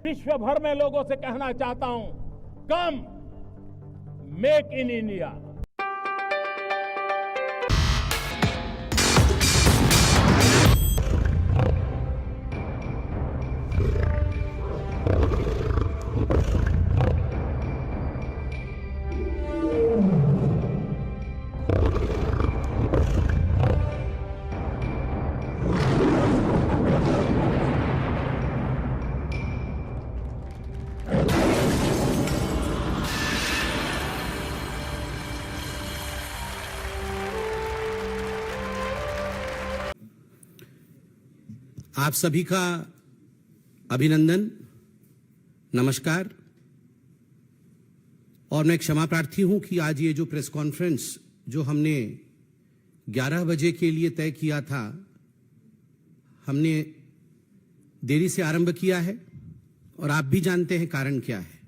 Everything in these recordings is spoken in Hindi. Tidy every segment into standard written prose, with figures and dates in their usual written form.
विश्व भर में लोगों से कहना चाहता हूं, कम मेक इन इंडिया। आप सभी का अभिनंदन, नमस्कार। और मैं क्षमा प्रार्थी हूं कि आज ये जो प्रेस कॉन्फ्रेंस जो हमने 11 बजे के लिए तय किया था, हमने देरी से आरंभ किया है और आप भी जानते हैं कारण क्या है।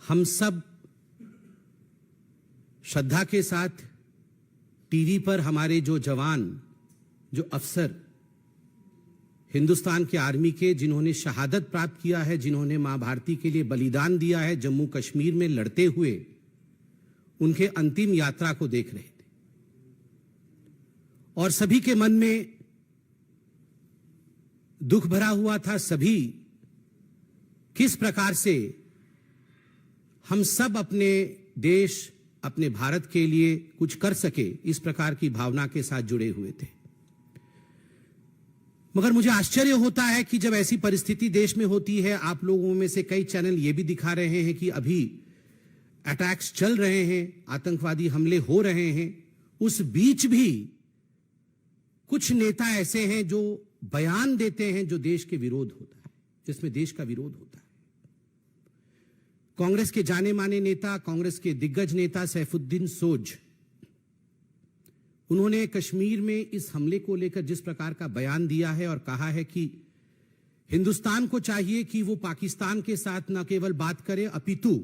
हम सब श्रद्धा के साथ टीवी पर हमारे जो जवान, जो अफसर हिंदुस्तान के आर्मी के, जिन्होंने शहादत प्राप्त किया है, जिन्होंने मां भारती के लिए बलिदान दिया है जम्मू कश्मीर में लड़ते हुए, उनके अंतिम यात्रा को देख रहे थे। और सभी के मन में दुख भरा हुआ था। सभी किस प्रकार से हम सब अपने देश, अपने भारत के लिए कुछ कर सके, इस प्रकार की भावना के साथ जुड़े हुए थे। मगर मुझे आश्चर्य होता है कि जब ऐसी परिस्थिति देश में होती है, आप लोगों में से कई चैनल ये भी दिखा रहे हैं कि अभी अटैक्स चल रहे हैं, आतंकवादी हमले हो रहे हैं, उस बीच भी कुछ नेता ऐसे हैं जो बयान देते हैं जो देश के विरोध होता है, जिसमें देश का विरोध होता है। कांग्रेस के जाने माने नेता, कांग्रेस के दिग्गज नेता सैफुद्दीन सोज, उन्होंने कश्मीर में इस हमले को लेकर जिस प्रकार का बयान दिया है और कहा है कि हिंदुस्तान को चाहिए कि वो पाकिस्तान के साथ न केवल बात करे, अपितु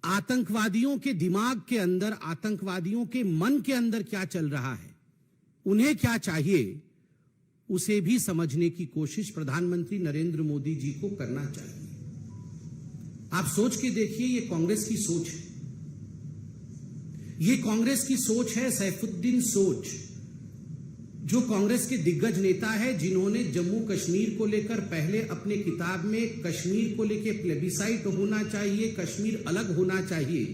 आतंकवादियों के दिमाग के अंदर, आतंकवादियों के मन के अंदर क्या चल रहा है, उन्हें क्या चाहिए, उसे भी समझने की कोशिश प्रधानमंत्री नरेंद्र मोदी जी को करना चाहिए। आप सोच के देखिए, ये कांग्रेस की सोच है। ये कांग्रेस की सोच है। सैफुद्दीन सोज जो कांग्रेस के दिग्गज नेता है, जिन्होंने जम्मू कश्मीर को लेकर पहले अपने किताब में कश्मीर को लेकर प्लेबिसाइट होना चाहिए, कश्मीर अलग होना चाहिए,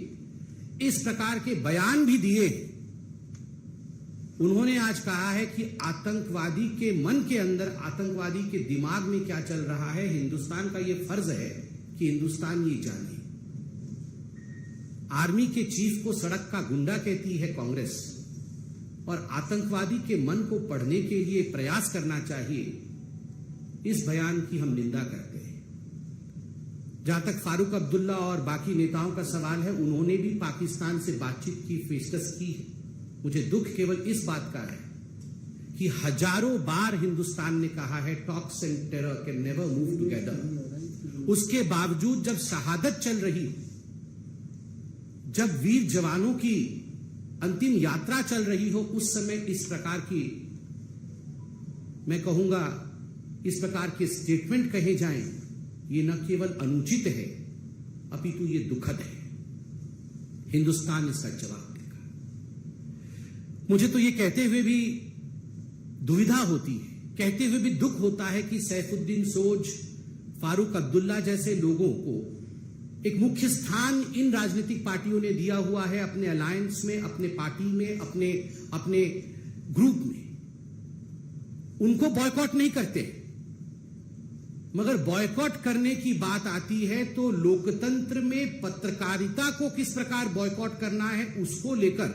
इस प्रकार के बयान भी दिए। उन्होंने आज कहा है कि आतंकवादी के मन के अंदर, आतंकवादी के दिमाग में क्या चल रहा है, हिंदुस्तान का यह फर्ज है कि हिंदुस्तान ये जाने। आर्मी के चीफ को सड़क का गुंडा कहती है कांग्रेस, और आतंकवादी के मन को पढ़ने के लिए प्रयास करना चाहिए, इस बयान की हम निंदा करते हैं। जहां तक फारूक अब्दुल्ला और बाकी नेताओं का सवाल है, उन्होंने भी पाकिस्तान से बातचीत की पेशकश की। मुझे दुख केवल इस बात का है कि हजारों बार हिंदुस्तान ने कहा है talks and terror can never move together. उसके बावजूद जब शहादत चल रही, जब वीर जवानों की अंतिम यात्रा चल रही हो, उस समय इस प्रकार की, मैं कहूंगा, इस प्रकार के स्टेटमेंट कहे जाएं, ये न केवल अनुचित है, अपितु ये दुखद है। हिंदुस्तान इसका जवाब देगा। मुझे तो ये कहते हुए भी दुविधा होती है, कहते हुए भी दुख होता है कि सैफुद्दीन सोज, फारूक अब्दुल्ला जैसे लोगों को एक मुख्य स्थान इन राजनीतिक पार्टियों ने दिया हुआ है, अपने अलायंस में, अपने पार्टी में, अपने ग्रुप में। उनको बॉयकॉट नहीं करते, मगर बॉयकॉट करने की बात आती है तो लोकतंत्र में पत्रकारिता को किस प्रकार बॉयकॉट करना है, उसको लेकर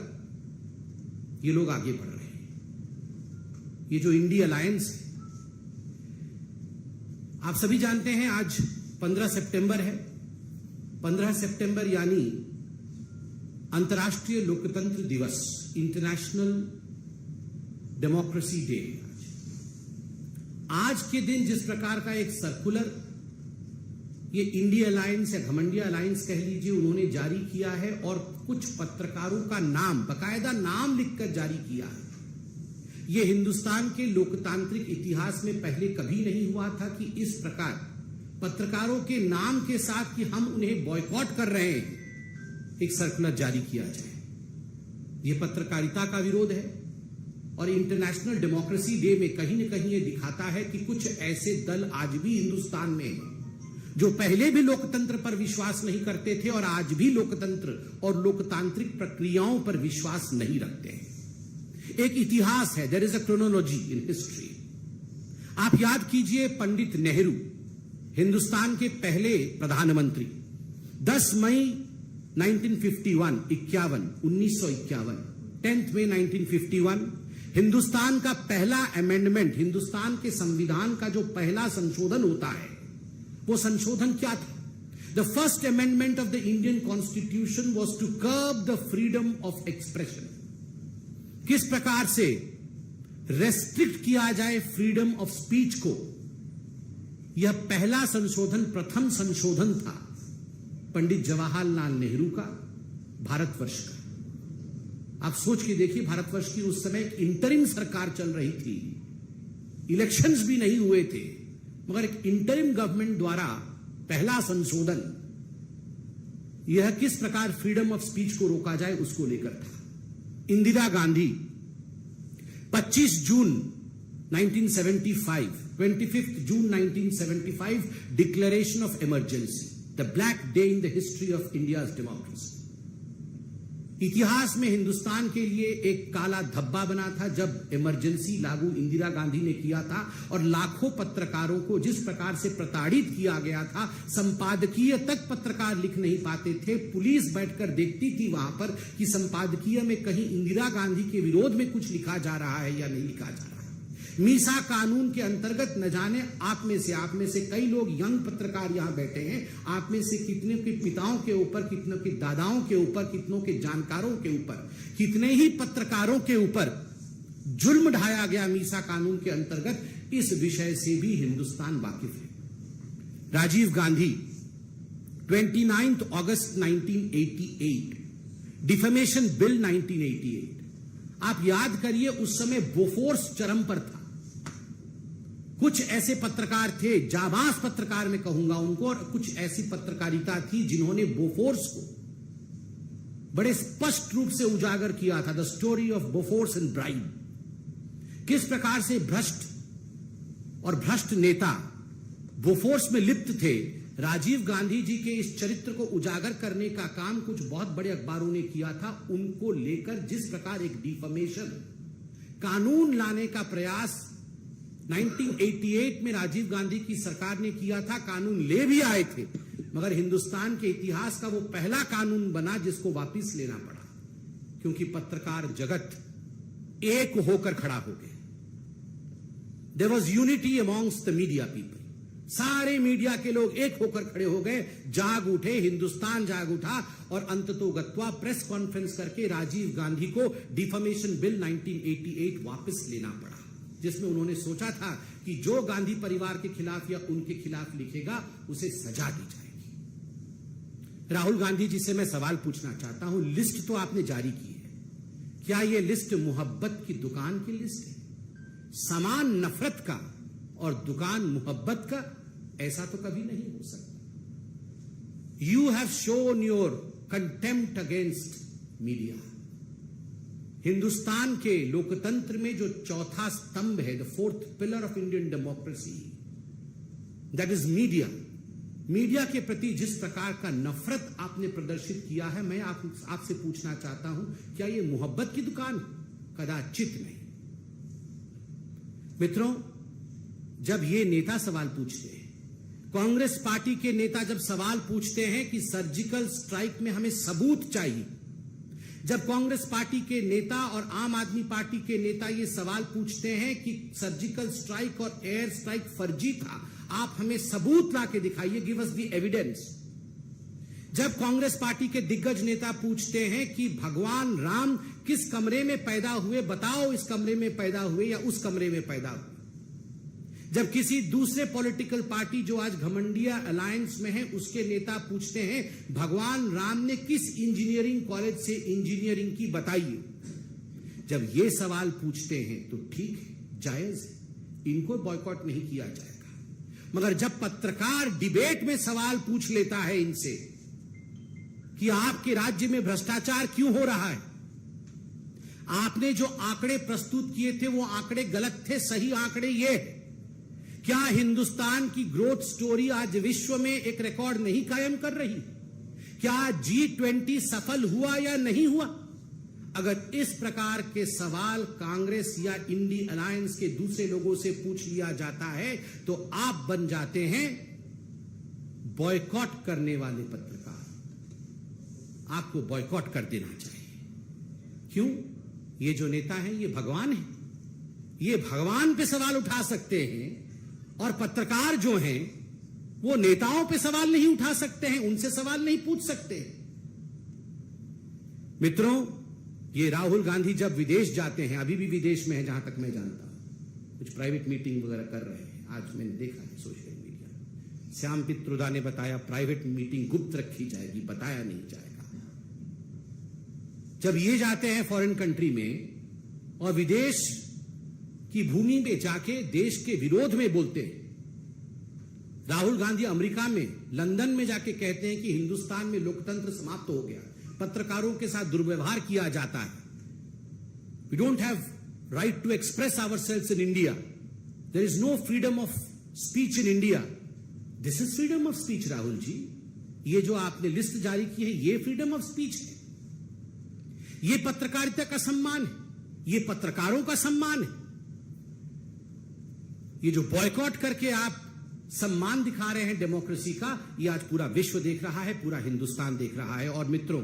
ये लोग आगे बढ़ रहे हैं। ये जो इंडी अलायंस है, आप सभी जानते हैं आज 15 सितंबर है। 15 सितंबर यानी अंतर्राष्ट्रीय लोकतंत्र दिवस, इंटरनेशनल डेमोक्रेसी डे। आज के दिन जिस प्रकार का एक सर्कुलर ये इंडिया अलायंस या घमंडिया अलायंस कह लीजिए, उन्होंने जारी किया है और कुछ पत्रकारों का नाम, बकायदा नाम लिखकर जारी किया है। यह हिंदुस्तान के लोकतांत्रिक इतिहास में पहले कभी नहीं हुआ था कि इस प्रकार पत्रकारों के नाम के साथ कि हम उन्हें बॉयकॉट कर रहे हैं, एक सर्कुलर जारी किया जाए। यह पत्रकारिता का विरोध है और इंटरनेशनल डेमोक्रेसी डे में कहीं न कहीं यह दिखाता है कि कुछ ऐसे दल आज भी हिंदुस्तान में हैं जो पहले भी लोकतंत्र पर विश्वास नहीं करते थे और आज भी लोकतंत्र और लोकतांत्रिक प्रक्रियाओं पर विश्वास नहीं रखते हैं। एक इतिहास है, there is a chronology in history. आप याद कीजिए, पंडित नेहरू हिंदुस्तान के पहले प्रधानमंत्री 10 मई 1951 10 मई 1951 हिंदुस्तान का पहला अमेंडमेंट, हिंदुस्तान के संविधान का जो पहला संशोधन होता है, वो संशोधन क्या था? The first amendment of the Indian constitution was to curb the freedom of expression. किस प्रकार से रेस्ट्रिक्ट किया जाए फ्रीडम ऑफ स्पीच को, यह पहला संशोधन, प्रथम संशोधन था पंडित जवाहरलाल नेहरू का, भारतवर्ष का। आप सोच के देखिए, भारतवर्ष की उस समय एक इंटरिम सरकार चल रही थी, इलेक्शंस भी नहीं हुए थे, मगर एक इंटरिम गवर्नमेंट द्वारा पहला संशोधन, यह किस प्रकार फ्रीडम ऑफ स्पीच को रोका जाए उसको लेकर था। इंदिरा गांधी 25 जून 1975, 25 जून 1975 declaration of emergency, the black day in the history of India's democracy. इतिहास में हिंदुस्तान के लिए एक काला धब्बा बना था जब इमरजेंसी लागू इंदिरा गांधी ने किया था और लाखों पत्रकारों को जिस प्रकार से प्रताड़ित किया गया था, संपादकीय तक पत्रकार लिख नहीं पाते थे। पुलिस बैठकर देखती थी वहां पर कि संपादकीय में कहीं इंदिरा गांधी के विरोध में कुछ लिखा जा रहा है या नहीं लिखा जा रहा है। मीसा कानून के अंतर्गत न जाने आप में से कई लोग यंग पत्रकार यहां बैठे हैं, आप में से कितने के पिताओं के ऊपर, कितनों के दादाओं के ऊपर, कितनों के जानकारों के ऊपर, कितने ही पत्रकारों के ऊपर जुल्म ढाया गया मीसा कानून के अंतर्गत। इस विषय से भी हिंदुस्तान वाकिफ है। राजीव गांधी 29 अगस्त 1988, डिफेमेशन बिल 1988, आप याद करिए, उस समय बोफोर्स चरम पर था। कुछ ऐसे पत्रकार थे, जाबाज पत्रकार मैं कहूंगा उनको, और कुछ ऐसी पत्रकारिता थी जिन्होंने बोफोर्स को बड़े स्पष्ट रूप से उजागर किया था। The story of Bofors and bride, किस प्रकार से भ्रष्ट और भ्रष्ट नेता बोफोर्स में लिप्त थे। राजीव गांधी जी के इस चरित्र को उजागर करने का काम कुछ बहुत बड़े अखबारों ने किया था। उनको लेकर जिस प्रकार एक डिफेमेशन कानून लाने का प्रयास 1988 में राजीव गांधी की सरकार ने किया था, कानून ले भी आए थे, मगर हिंदुस्तान के इतिहास का वो पहला कानून बना जिसको वापस लेना पड़ा, क्योंकि पत्रकार जगत एक होकर खड़ा हो गया। There was unity amongst the media people, सारे मीडिया के लोग एक होकर खड़े हो गए, जाग उठे, हिंदुस्तान जाग उठा और अंततोगत्वा प्रेस कॉन्फ्रेंस करके राजीव गांधी को डिफेमेशन बिल 1988 वापस लेना पड़ा, जिसमें उन्होंने सोचा था कि जो गांधी परिवार के खिलाफ या उनके खिलाफ लिखेगा उसे सजा दी जाएगी। राहुल गांधी जी से मैं सवाल पूछना चाहता हूं, लिस्ट तो आपने जारी की है, क्या यह लिस्ट मोहब्बत की दुकान की लिस्ट है? सामान नफरत का और दुकान मोहब्बत का, ऐसा तो कभी नहीं हो सकता। You have shown your contempt against media. Hindustan के लोकतंत्र में जो चौथा स्तंभ है, the fourth pillar of Indian democracy, that is media. Media के प्रति जिस प्रकार का नफरत आपने प्रदर्शित किया है, मैं आपसे पूछना चाहता हूं, क्या यह मोहब्बत की दुकान? कदाचित नहीं। मित्रों, जब ये नेता सवाल पूछते हैं, कांग्रेस पार्टी के नेता जब सवाल पूछते हैं कि सर्जिकल स्ट्राइक में हमें सबूत चाहिए, जब कांग्रेस पार्टी के नेता और आम आदमी पार्टी के नेता ये सवाल पूछते हैं कि सर्जिकल स्ट्राइक और एयर स्ट्राइक फर्जी था, आप हमें सबूत ला के दिखाइए, गिव अस द एविडेंस। जब कांग्रेस पार्टी के दिग्गज नेता पूछते हैं कि भगवान राम किस कमरे में पैदा हुए, बताओ इस कमरे में पैदा हुए या उस कमरे में पैदा हुए। जब किसी दूसरे पॉलिटिकल पार्टी जो आज घमंडिया अलायंस में है, उसके नेता पूछते हैं भगवान राम ने किस इंजीनियरिंग कॉलेज से इंजीनियरिंग की, बताइए। जब ये सवाल पूछते हैं तो ठीक है, जायज है, इनको बॉयकॉट नहीं किया जाएगा। मगर जब पत्रकार डिबेट में सवाल पूछ लेता है इनसे कि आपके राज्य में भ्रष्टाचार क्यों हो रहा है, आपने जो आंकड़े प्रस्तुत किए थे वो आंकड़े गलत थे, सही आंकड़े ये है, क्या हिंदुस्तान की ग्रोथ स्टोरी आज विश्व में एक रिकॉर्ड नहीं कायम कर रही? क्या G20 सफल हुआ या नहीं हुआ? अगर इस प्रकार के सवाल कांग्रेस या इंडी अलायंस के दूसरे लोगों से पूछ लिया जाता है तो आप बन जाते हैं बॉयकॉट करने वाले पत्रकार। आपको बॉयकॉट कर देना चाहिए। क्यों? ये जो नेता हैं ये भगवान हैं, ये भगवान पे सवाल उठा सकते हैं और पत्रकार जो हैं वो नेताओं पे सवाल नहीं उठा सकते हैं, उनसे सवाल नहीं पूछ सकते। मित्रों, ये राहुल गांधी जब विदेश जाते हैं, अभी भी विदेश में है जहां तक मैं जानता हूं, कुछ प्राइवेट मीटिंग वगैरह कर रहे हैं, आज मैंने देखा है सोशल मीडिया। श्याम पित्रोदा ने बताया प्राइवेट मीटिंग गुप्त रखी जाएगी, बताया नहीं जाएगा। जब ये जाते हैं फॉरेन कंट्री में और विदेश की भूमि में जाके देश के विरोध में बोलते हैं, राहुल गांधी अमेरिका में लंदन में जाके कहते हैं कि हिंदुस्तान में लोकतंत्र समाप्त हो गया, पत्रकारों के साथ दुर्व्यवहार किया जाता है, we don't have right to express ourselves in India, there is no freedom of speech in India. This is freedom of speech Rahul ji. ये जो आपने लिस्ट जारी की है ये फ्रीडम ऑफ स्पीच है, ये पत्रकारिता का सम्मान है, ये पत्रकारों का सम्मान है। ये जो बॉयकॉट करके आप सम्मान दिखा रहे हैं डेमोक्रेसी का, ये आज पूरा विश्व देख रहा है, पूरा हिंदुस्तान देख रहा है। और मित्रों,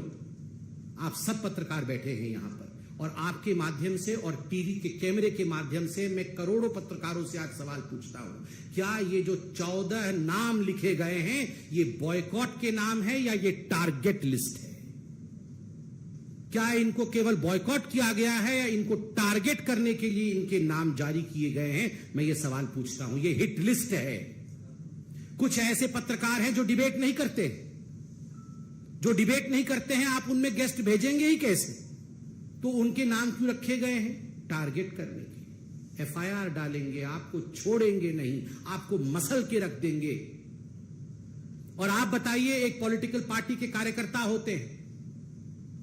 आप सब पत्रकार बैठे हैं यहां पर, और आपके माध्यम से और टीवी के कैमरे के माध्यम से मैं करोड़ों पत्रकारों से आज सवाल पूछता हूं, क्या ये जो 14 नाम लिखे गए हैं ये बॉयकॉट के नाम है या ये टारगेट लिस्ट है? क्या इनको केवल बॉयकॉट किया गया है या इनको टारगेट करने के लिए इनके नाम जारी किए गए हैं? मैं ये सवाल पूछता हूं। ये हिट लिस्ट है। कुछ ऐसे पत्रकार हैं जो डिबेट नहीं करते, जो डिबेट नहीं करते हैं, आप उनमें गेस्ट भेजेंगे ही कैसे? तो उनके नाम क्यों रखे गए हैं? टारगेट करने के। FIR डालेंगे, आपको छोड़ेंगे नहीं, आपको मसल के रख देंगे। और आप बताइए, एक पॉलिटिकल पार्टी के कार्यकर्ता होते हैं,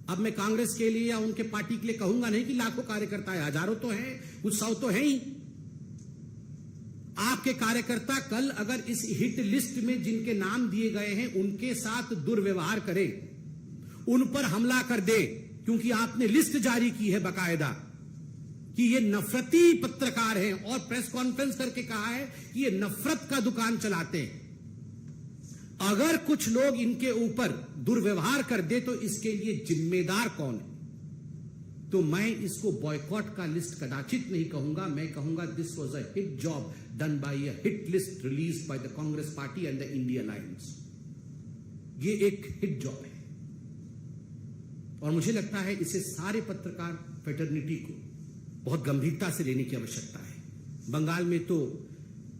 अब मैं कांग्रेस के लिए या उनके पार्टी के लिए कहूंगा नहीं कि लाखों कार्यकर्ता है, हजारों तो हैं, कुछ सौ तो हैं ही। आपके कार्यकर्ता कल अगर इस हिट लिस्ट में जिनके नाम दिए गए हैं उनके साथ दुर्व्यवहार करें, उन पर हमला कर दे, क्योंकि आपने लिस्ट जारी की है बकायदा कि ये नफरती पत्रकार हैं, और प्रेस कॉन्फ्रेंस करके कहा है कि ये नफरत का दुकान चलाते हैं। अगर कुछ लोग इनके ऊपर दुर्व्यवहार कर दे तो इसके लिए जिम्मेदार कौन है? तो मैं इसको बॉयकॉट का लिस्ट कदाचित नहीं कहूंगा, मैं कहूंगा this was a hit job done by a hit list released by the Congress party and the India alliance. ये एक हिट जॉब है और मुझे लगता है इसे सारे पत्रकार फेटर्निटी को बहुत गंभीरता से लेने की आवश्यकता है। बंगाल में तो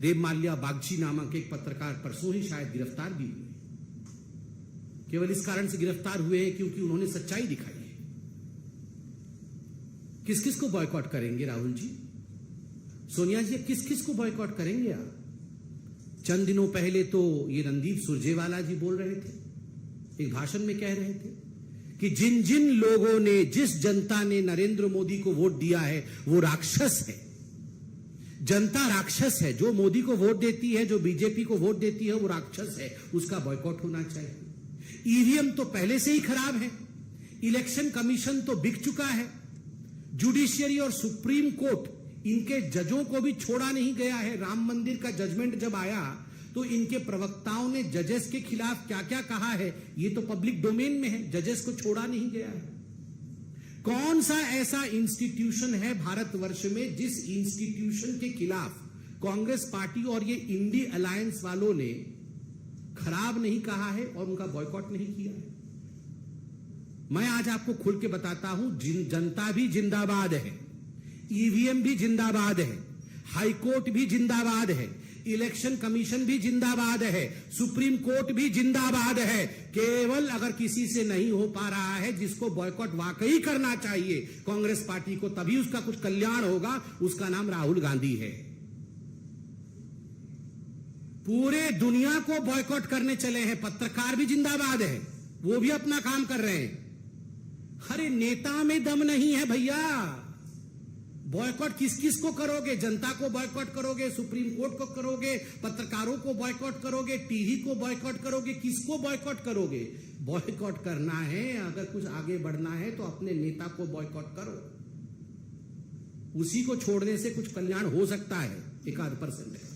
देवमाल्या बागची नामक एक पत्रकार परसों ही शायद गिरफ्तार भी हुए, केवल इस कारण से गिरफ्तार हुए हैं क्योंकि उन्होंने सच्चाई दिखाई है। किस किस को बॉयकॉट करेंगे राहुल जी, सोनिया जी, किस किस को बॉयकॉट करेंगे आप? चंद दिनों पहले तो ये रणदीप सुरजेवाला जी बोल रहे थे, एक भाषण में कह रहे थे कि जिन जिन लोगों ने, जिस जनता ने नरेंद्र मोदी को वोट दिया है वो राक्षस है। जनता राक्षस है, जो मोदी को वोट देती है, जो बीजेपी को वोट देती है वो राक्षस है, उसका बॉयकॉट होना चाहिए। ईवीएम तो पहले से ही खराब है, इलेक्शन कमीशन तो बिक चुका है, जुडिशियरी और सुप्रीम कोर्ट इनके जजों को भी छोड़ा नहीं गया है। राम मंदिर का जजमेंट जब आया तो इनके प्रवक्ताओं ने जजेस के खिलाफ क्या क्या कहा है ये तो पब्लिक डोमेन में है, जजेस को छोड़ा नहीं गया है। कौन सा ऐसा इंस्टीट्यूशन है भारतवर्ष में जिस इंस्टीट्यूशन के खिलाफ कांग्रेस पार्टी और ये इंडी अलायंस वालों ने खराब नहीं कहा है और उनका बॉयकॉट नहीं किया है? मैं आज आपको खुल के बताता हूं, जनता भी जिंदाबाद है, ईवीएम भी जिंदाबाद है, हाईकोर्ट भी जिंदाबाद है, इलेक्शन कमीशन भी जिंदाबाद है, सुप्रीम कोर्ट भी जिंदाबाद है। केवल अगर किसी से नहीं हो पा रहा है, जिसको बॉयकॉट वाकई करना चाहिए कांग्रेस पार्टी को, तभी उसका कुछ कल्याण होगा, उसका नाम राहुल गांधी है। पूरे दुनिया को बॉयकॉट करने चले हैं, पत्रकार भी जिंदाबाद है, वो भी अपना काम कर रहे हैं। अरे नेता में दम नहीं है भैया। बॉयकॉट किस किस को करोगे? जनता को बॉयकॉट करोगे, सुप्रीम कोर्ट को करोगे, पत्रकारों को बॉयकॉट करोगे, टीवी को बॉयकॉट करोगे, किसको बॉयकॉट करोगे? बॉयकॉट करना है, अगर कुछ आगे बढ़ना है तो अपने नेता को बॉयकॉट करो, उसी को छोड़ने से कुछ कल्याण हो सकता है, 1% है।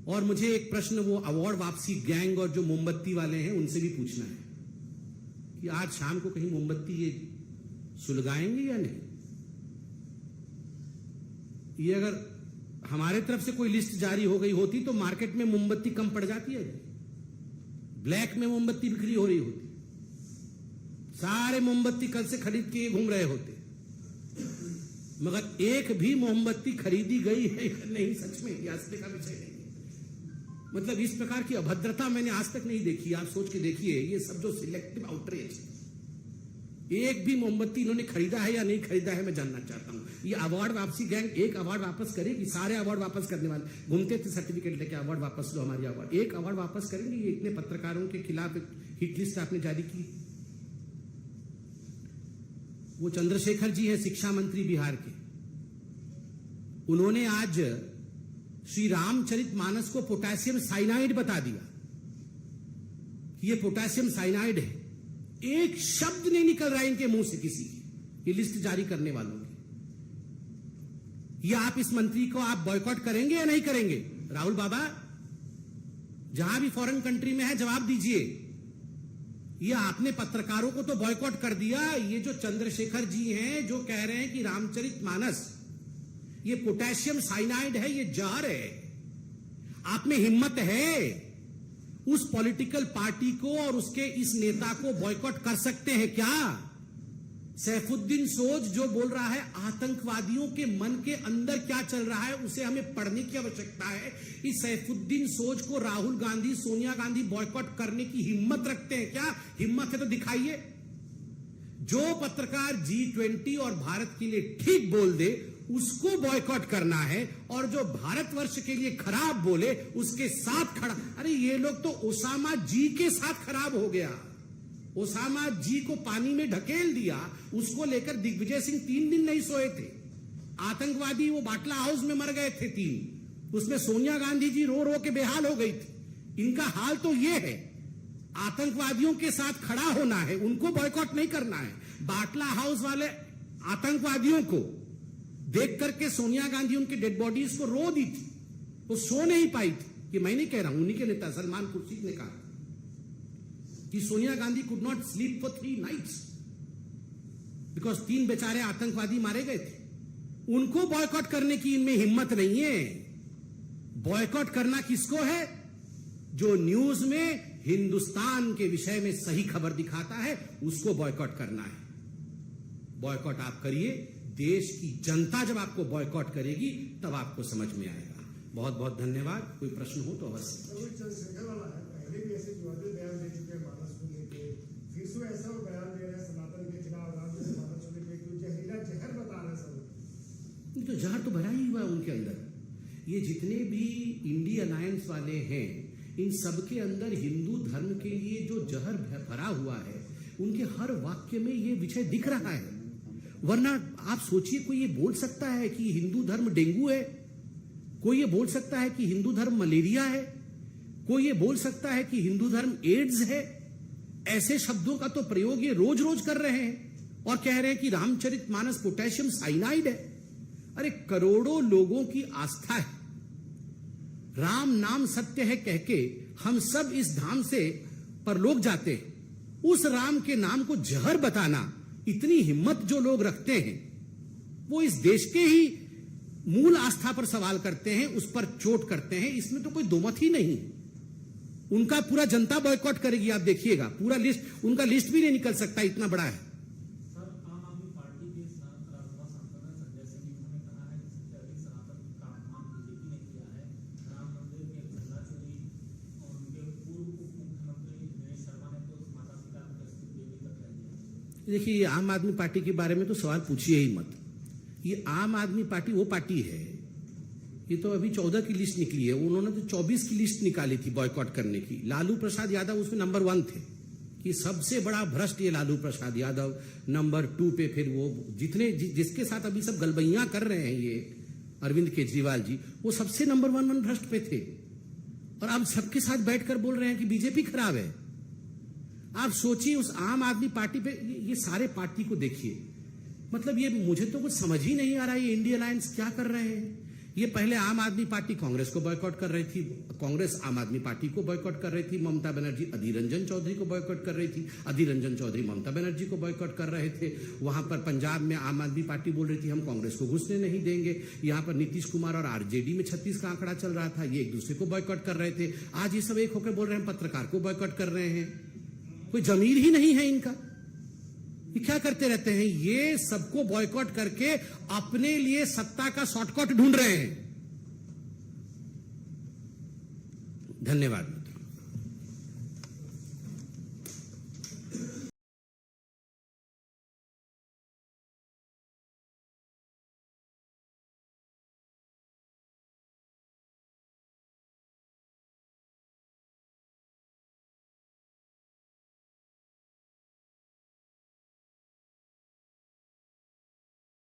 और मुझे एक प्रश्न वो अवार्ड वापसी गैंग और जो मोमबत्ती वाले हैं उनसे भी पूछना है कि आज शाम को कहीं मोमबत्ती ये सुलगाएंगे या नहीं? ये अगर हमारे तरफ से कोई लिस्ट जारी हो गई होती तो मार्केट में मोमबत्ती कम पड़ जाती है, ब्लैक में मोमबत्ती बिक्री हो रही होती, सारे मोमबत्ती कल से खरीद के घूम रहे होते। मगर एक भी मोमबत्ती खरीदी गई है या नहीं, सच में ये हंसने का विषय नहीं। मतलब इस प्रकार की अभद्रता मैंने आज तक नहीं देखी। आप सोच के देखिए, ये सब जो सिलेक्टिव आउटरीच, एक भी मोमबत्ती इन्होंने खरीदा है या नहीं खरीदा है, मैं जानना चाहता हूं। ये अवार्ड वापसी गैंग एक अवार्ड वापस करेगी, सारे अवार्ड वापस करने वाले घूमते थे सर्टिफिकेट लेके, अवार्ड वापस लो, हमारी अवार्ड, एक अवार्ड वापस करेंगे? ये इतने पत्रकारों के खिलाफ हिट लिस्ट आपने जारी की। वो चंद्रशेखर जी है शिक्षा मंत्री बिहार के, उन्होंने आज श्री रामचरितमानस को पोटेशियम साइनाइड बता दिया कि ये पोटेशियम साइनाइड है। एक शब्द नहीं निकल रहा है इनके मुंह से किसी की, ये लिस्ट जारी करने वालों की। ये आप इस मंत्री को आप बॉयकॉट करेंगे या नहीं करेंगे? राहुल बाबा, जहां भी फॉरेन कंट्री में है जवाब दीजिए। ये आपने पत्रकारों को तो बॉयकॉट कर दिया, ये जो चंद्रशेखर जी हैं जो कह रहे हैं कि रामचरितमानस ये पोटेशियम साइनाइड है, ये जहर है, आप में हिम्मत है उस पॉलिटिकल पार्टी को और उसके इस नेता को बॉयकॉट कर सकते हैं क्या? सैफुद्दीन सोज जो बोल रहा है, आतंकवादियों के मन के अंदर क्या चल रहा है उसे हमें पढ़ने की आवश्यकता है। इस सैफुद्दीन सोज को राहुल गांधी, सोनिया गांधी बॉयकॉट करने की हिम्मत रखते हैं क्या? हिम्मत है तो दिखाइए। जो पत्रकार G20 और भारत के लिए ठीक बोल दे उसको बॉयकॉट करना है, और जो भारतवर्ष के लिए खराब बोले उसके साथ खड़ा। अरे ये लोग तो ओसामा जी के साथ खराब हो गया, ओसामा जी को पानी में ढकेल दिया, उसको लेकर दिग्विजय सिंह 3 दिन नहीं सोए थे। आतंकवादी वो बाटला हाउस में मर गए थे 3, उसमें सोनिया गांधी जी रो रो के बेहाल हो गई थी। इनका हाल तो ये है, आतंकवादियों के साथ खड़ा होना है, उनको बॉयकॉट नहीं करना है। बाटला हाउस वाले आतंकवादियों को देख करके सोनिया गांधी उनकी डेड बॉडीज को रो दी थी, वो सो नहीं पाई थी। कि मैं नहीं कह रहा हूं, उन्हीं के नेता सलमान खुर्शीद ने कहा कि Sonia Gandhi could not sleep for 3 nights because 3 बेचारे आतंकवादी मारे गए थे। उनको बॉयकॉट करने की इनमें हिम्मत नहीं है। बॉयकॉट करना किसको है? जो न्यूज में हिंदुस्तान के विषय में सही खबर दिखाता है, उसको बॉयकॉट करना है। बॉयकॉट आप करिए, देश की जनता जब आपको बॉयकॉट करेगी तब आपको समझ में आएगा। बहुत बहुत धन्यवाद। कोई प्रश्न हो तो अवश्य। पहले भी ऐसे बयान दे चुके हैं मानस को लेके, फिर से ऐसा बयान दे रहे हैं सनातन के खिलाफ, मानस को लेके जहरीला जहर बता रहे हैं सब। तो जहर तो भरा ही हुआ है उनके अंदर। ये जितने भी इंडी अलायंस वाले हैं, इन सबके अंदर हिंदू धर्म के लिए जो जहर भरा हुआ है, उनके हर वाक्य में ये विषय दिख रहा है। वरना आप सोचिए, कोई ये बोल सकता है कि हिंदू धर्म डेंगू है? कोई ये बोल सकता है कि हिंदू धर्म मलेरिया है? कोई ये बोल सकता है कि हिंदू धर्म एड्स है? ऐसे शब्दों का तो प्रयोग ये रोज रोज कर रहे हैं और कह रहे हैं कि रामचरितमानस पोटेशियम साइनाइड है। अरे करोड़ों लोगों की आस्था है, राम नाम सत्य है कह के हम सब इस धाम से परलोक जाते हैं। उस राम के नाम को जहर बताना, इतनी हिम्मत जो लोग रखते हैं, वो इस देश के ही मूल आस्था पर सवाल करते हैं, उस पर चोट करते हैं। इसमें तो कोई दो मत ही नहीं। उनका पूरा जनता बॉयकॉट करेगी, आप देखिएगा। पूरा लिस्ट, उनका लिस्ट भी नहीं निकल सकता, इतना बड़ा है। सर, आम आदमी पार्टी के साथ राज्यसभा सांसद संजय सिंह ने कहा है कि सबसे अधिक सनातन का अपमान देखिए, ये आम आदमी पार्टी के बारे में तो सवाल पूछिए ही मत। ये आम आदमी पार्टी वो पार्टी है, ये तो अभी 14 की लिस्ट निकली है, उन्होंने तो 24 की लिस्ट निकाली थी बॉयकॉट करने की। लालू प्रसाद यादव उसमें नंबर 1 थे कि सबसे बड़ा भ्रष्ट ये लालू प्रसाद यादव। नंबर 2 पे फिर वो जिसके साथ अभी सब गलबैयां कर रहे हैं ये अरविंद केजरीवाल जी, वो सबसे नंबर 1 भ्रष्ट पे थे। और अब सबके साथ बैठकर बोल रहे हैं कि बीजेपी खराब है। आप सोचिए उस आम आदमी पार्टी पे, ये सारे पार्टी को देखिए, मतलब ये मुझे तो कुछ समझ ही नहीं आ रहा है ये इंडिया अलायंस क्या कर रहे हैं। ये पहले आम आदमी पार्टी कांग्रेस को बॉयकॉट कर रही थी, कांग्रेस आम आदमी पार्टी को बॉयकॉट कर रही थी, ममता बनर्जी अधीर रंजन चौधरी को बॉयकॉट कर रही थी, अधीर रंजन चौधरी ममता बनर्जी को बॉयकॉट कर रहे थे। वहां पर पंजाब में आम आदमी पार्टी बोल रही थी हम कांग्रेस को घुसने नहीं देंगे। यहाँ पर नीतीश कुमार और आरजेडी में 36 का आंकड़ा चल रहा था, ये एक दूसरे को बॉयकॉट कर रहे थे। आज ये सब एक होकर बोल रहे हैं पत्रकार को बॉयकॉट कर रहे हैं। कोई जमीर ही नहीं है इनका, ये क्या करते रहते हैं। ये सबको बॉयकॉट करके अपने लिए सत्ता का शॉर्टकट ढूंढ रहे हैं। धन्यवाद मित्रों।